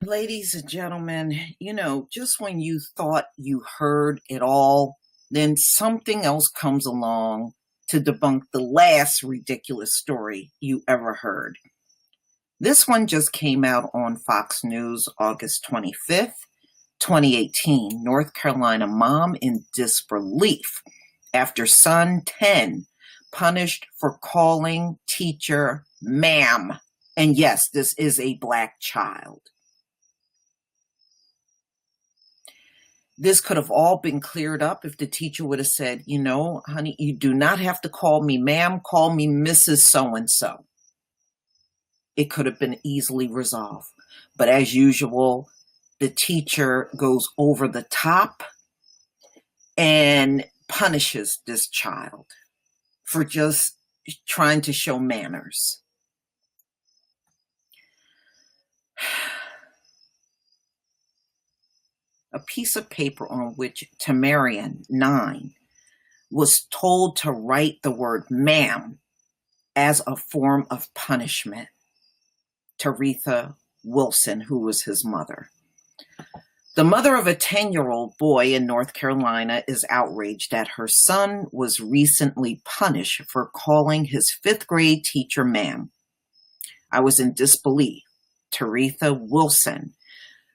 Ladies and gentlemen, just when you thought you heard it all, then something else comes along to debunk the last ridiculous story you ever heard. This one just came out on Fox News August 25th, 2018. North Carolina mom in disbelief after son 10 punished for calling teacher ma'am. And yes, this is a black child. This could have all been cleared up if the teacher would have said, honey, you do not have to call me ma'am, call me Mrs. So-and-so. It could have been easily resolved. But as usual, the teacher goes over the top and punishes this child for just trying to show manners. A piece of paper on which Tamarian, 9, was told to write the word ma'am as a form of punishment. Taretha Wilson, who was his mother. The mother of a 10-year-old boy in North Carolina is outraged that her son was recently punished for calling his 5th grade teacher ma'am. I was in disbelief. Taretha Wilson,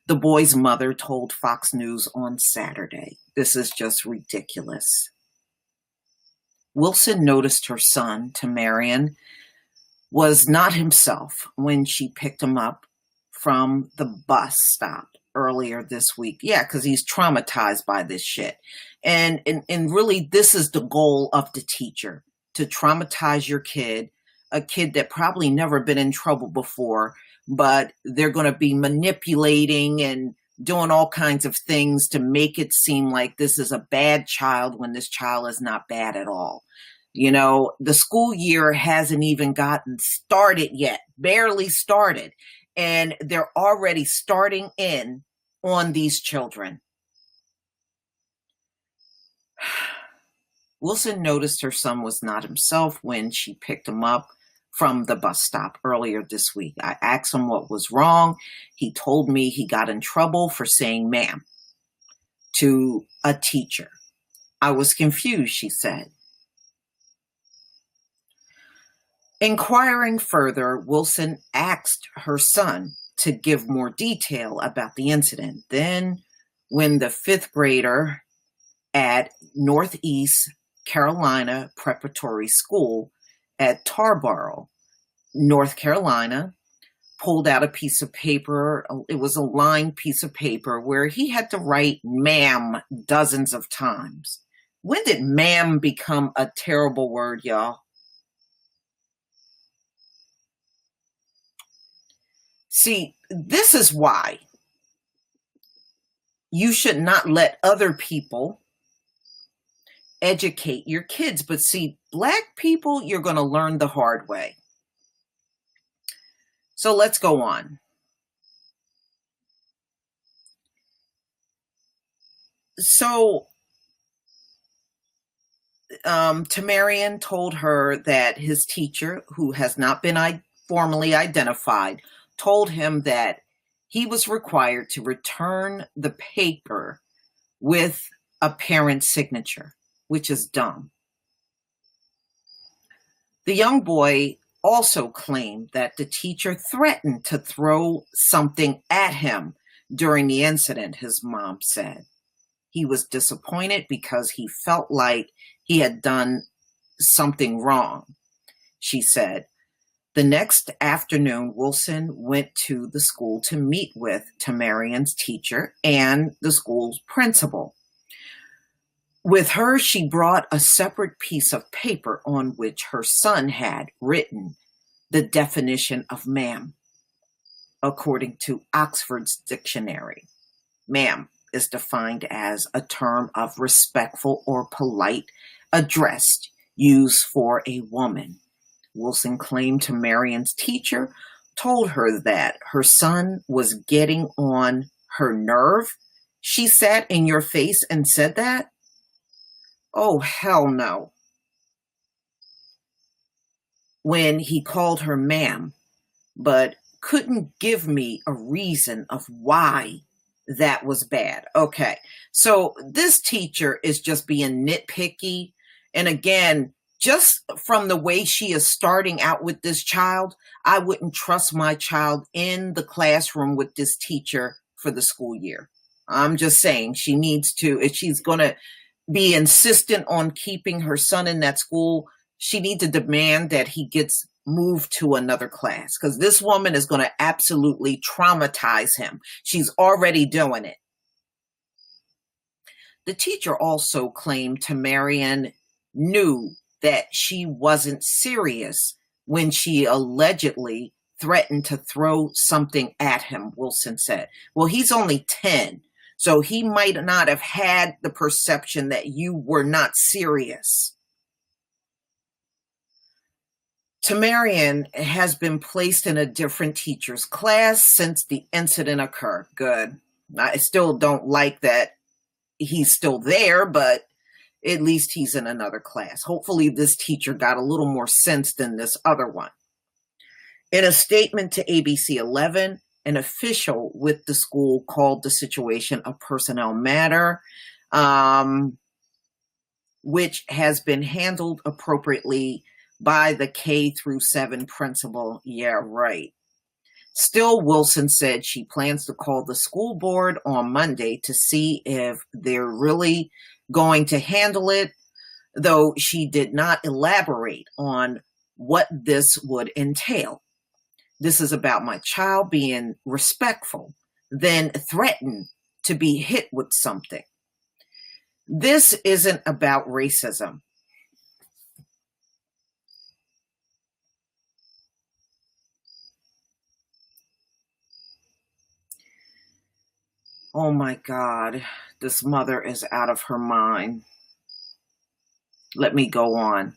the boy's mother, told Fox News on Saturday. This is just ridiculous. Wilson noticed her son, Tamarian, was not himself when she picked him up from the bus stop earlier this week. Yeah, because he's traumatized by this shit. And really, this is the goal of the teacher, to traumatize your kid, a kid that probably never been in trouble before, but they're going to be manipulating and doing all kinds of things to make it seem like this is a bad child when this child is not bad at all. The school year hasn't even gotten started yet, barely started, and they're already starting in on these children. Wilson noticed her son was not himself when she picked him up from the bus stop earlier this week. I asked him what was wrong. He told me he got in trouble for saying ma'am to a teacher. I was confused, she said. Inquiring further, Wilson asked her son to give more detail about the incident. Then, when the 5th grader at Northeast Carolina Preparatory School at Tarboro, North Carolina, pulled out a piece of paper, it was a lined piece of paper, where he had to write ma'am dozens of times. When did ma'am become a terrible word, y'all? See, this is why you should not let other people educate your kids. But see, black people, you're going to learn the hard way. So let's go on. So Tamarian told her that his teacher, who has not been formally identified, told him that he was required to return the paper with a parent's signature, which is dumb. The young boy also claimed that the teacher threatened to throw something at him during the incident, his mom said. He was disappointed because he felt like he had done something wrong, she said. The next afternoon, Wilson went to the school to meet with Tamarian's teacher and the school's principal. With her, she brought a separate piece of paper on which her son had written the definition of ma'am. According to Oxford's dictionary, ma'am is defined as a term of respectful or polite address used for a woman. Wilson claimed Tamarian's teacher told her that her son was getting on her nerve. She sat in your face and said that? Oh, hell no. When he called her ma'am, but couldn't give me a reason of why that was bad. Okay, so this teacher is just being nitpicky. And again, just from the way she is starting out with this child, I wouldn't trust my child in the classroom with this teacher for the school year. I'm just saying she needs to, if she's going to be insistent on keeping her son in that school, she needs to demand that he gets moved to another class, because this woman is going to absolutely traumatize him. She's already doing it. The teacher also claimed Tamarian knew that she wasn't serious when she allegedly threatened to throw something at him, Wilson said. Well, he's only 10, so he might not have had the perception that you were not serious. Tamarian has been placed in a different teacher's class since the incident occurred. Good. I still don't like that he's still there, but at least he's in another class. Hopefully this teacher got a little more sense than this other one. In a statement to ABC 11, an official with the school called the situation a personnel matter, which has been handled appropriately by the K-7 principal. Yeah, right. Still, Wilson said she plans to call the school board on Monday to see if they're really going to handle it, though she did not elaborate on what this would entail. This is about my child being respectful, then threatened to be hit with something. This isn't about racism. Oh my God, this mother is out of her mind. Let me go on.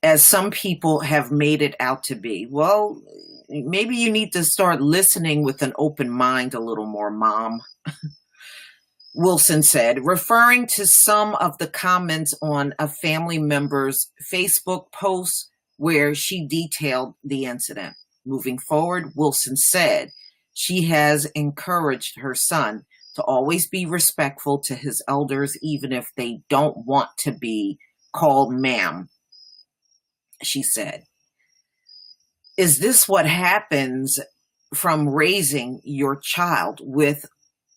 As some people have made it out to be. Well, maybe you need to start listening with an open mind a little more, Mom. Wilson said, referring to some of the comments on a family member's Facebook post where she detailed the incident. Moving forward, Wilson said she has encouraged her son to always be respectful to his elders, even if they don't want to be called ma'am. She said, is this what happens from raising your child with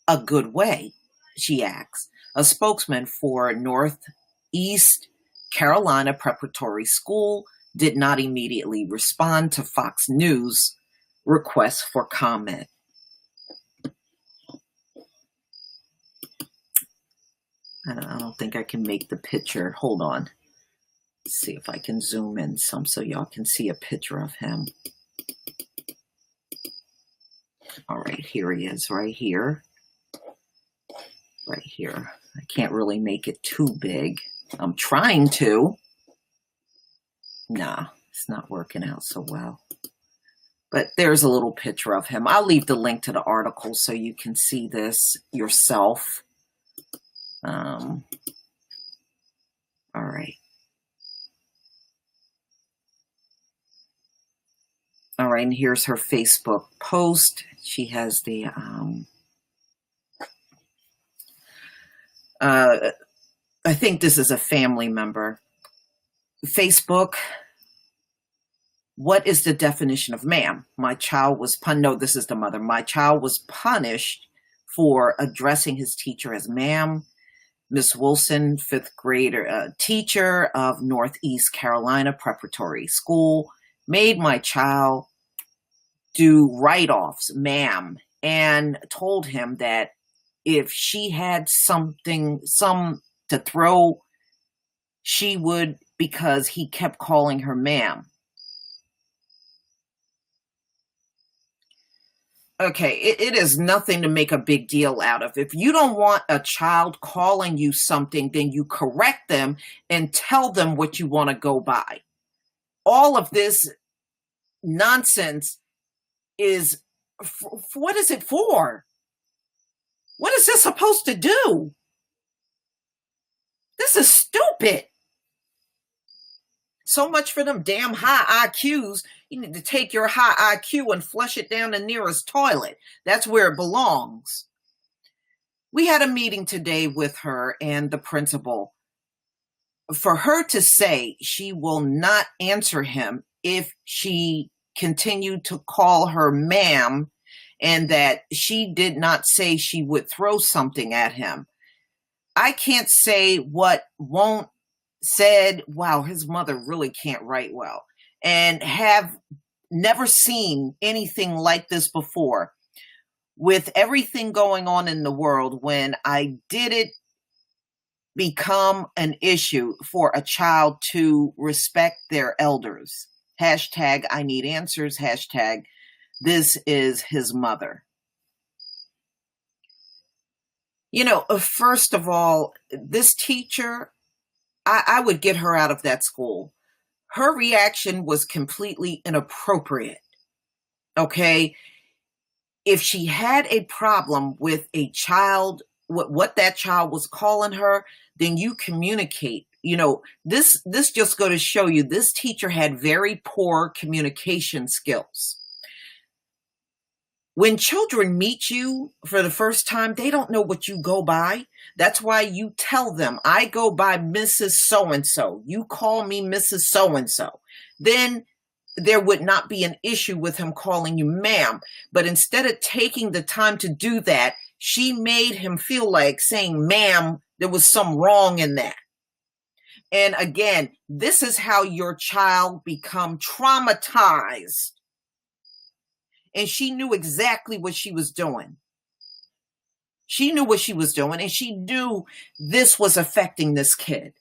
a good way? She asked. A spokesman for Northeast Carolina Preparatory School did not immediately respond to Fox News' request for comment. I don't think I can make the picture. Hold on. Let's see if I can zoom in some so y'all can see a picture of him. All right, here he is, right here. Right here. I can't really make it too big. I'm trying to. Nah, it's not working out so well. But there's a little picture of him. I'll leave the link to the article so you can see this yourself. All right. All right, and here's her Facebook post. She has the, I think this is a family member. Facebook, what is the definition of ma'am? My child was no, this is the mother. My child was punished for addressing his teacher as ma'am. Miss Wilson, fifth grader, teacher of Northeast Carolina Preparatory School, made my child do write-offs, ma'am, and told him that if she had some to throw, she would, because he kept calling her ma'am. Okay, it is nothing to make a big deal out of. If you don't want a child calling you something, then you correct them and tell them what you want to go by. All of this nonsense is, what is it for? What is this supposed to do? This is stupid. So much for them damn high IQs. You need to take your high IQ and flush it down the nearest toilet. That's where it belongs. We had a meeting today with her and the principal. For her to say she will not answer him if she continued to call her ma'am, and that she did not say she would throw something at him. I can't say what won't said. Wow, his mother really can't write well, and have never seen anything like this before. With everything going on in the world, when I did it become an issue for a child to respect their elders. Hashtag I need answers. Hashtag this is his mother. First of all, this teacher, I would get her out of that school. Her reaction was completely inappropriate. Okay? If she had a problem with a child, what that child was calling her, then you communicate. This just go to show you this teacher had very poor communication skills. When children meet you for the first time, they don't know what you go by. That's why you tell them, I go by Mrs. So-and-so. You call me Mrs. So-and-so. Then there would not be an issue with him calling you ma'am. But instead of taking the time to do that, she made him feel like saying ma'am, there was some wrong in that. And again, this is how your child become traumatized. And she knew exactly what she was doing. She knew what she was doing, and she knew this was affecting this kid.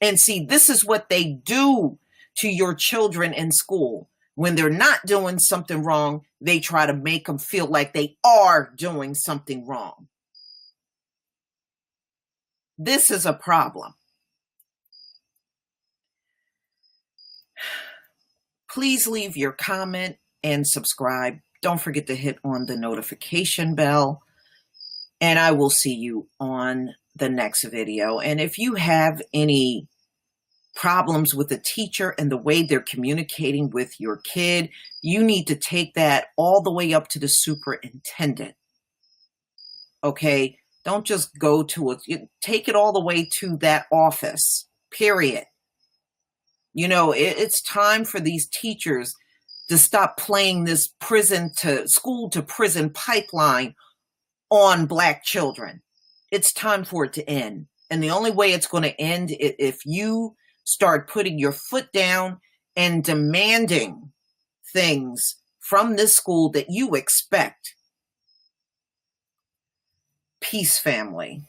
And see, this is what they do to your children in school. When they're not doing something wrong, they try to make them feel like they are doing something wrong. This is a problem. Please leave your comment and subscribe. Don't forget to hit on the notification bell. And I will see you on the next video. And if you have any problems with the teacher and the way they're communicating with your kid, you need to take that all the way up to the superintendent. Okay? Don't just go to it. Take it all the way to that office, period. It's time for these teachers to stop playing this school to prison pipeline on Black children. It's time for it to end. And the only way it's going to end is if you start putting your foot down and demanding things from this school that you expect. Peace, family.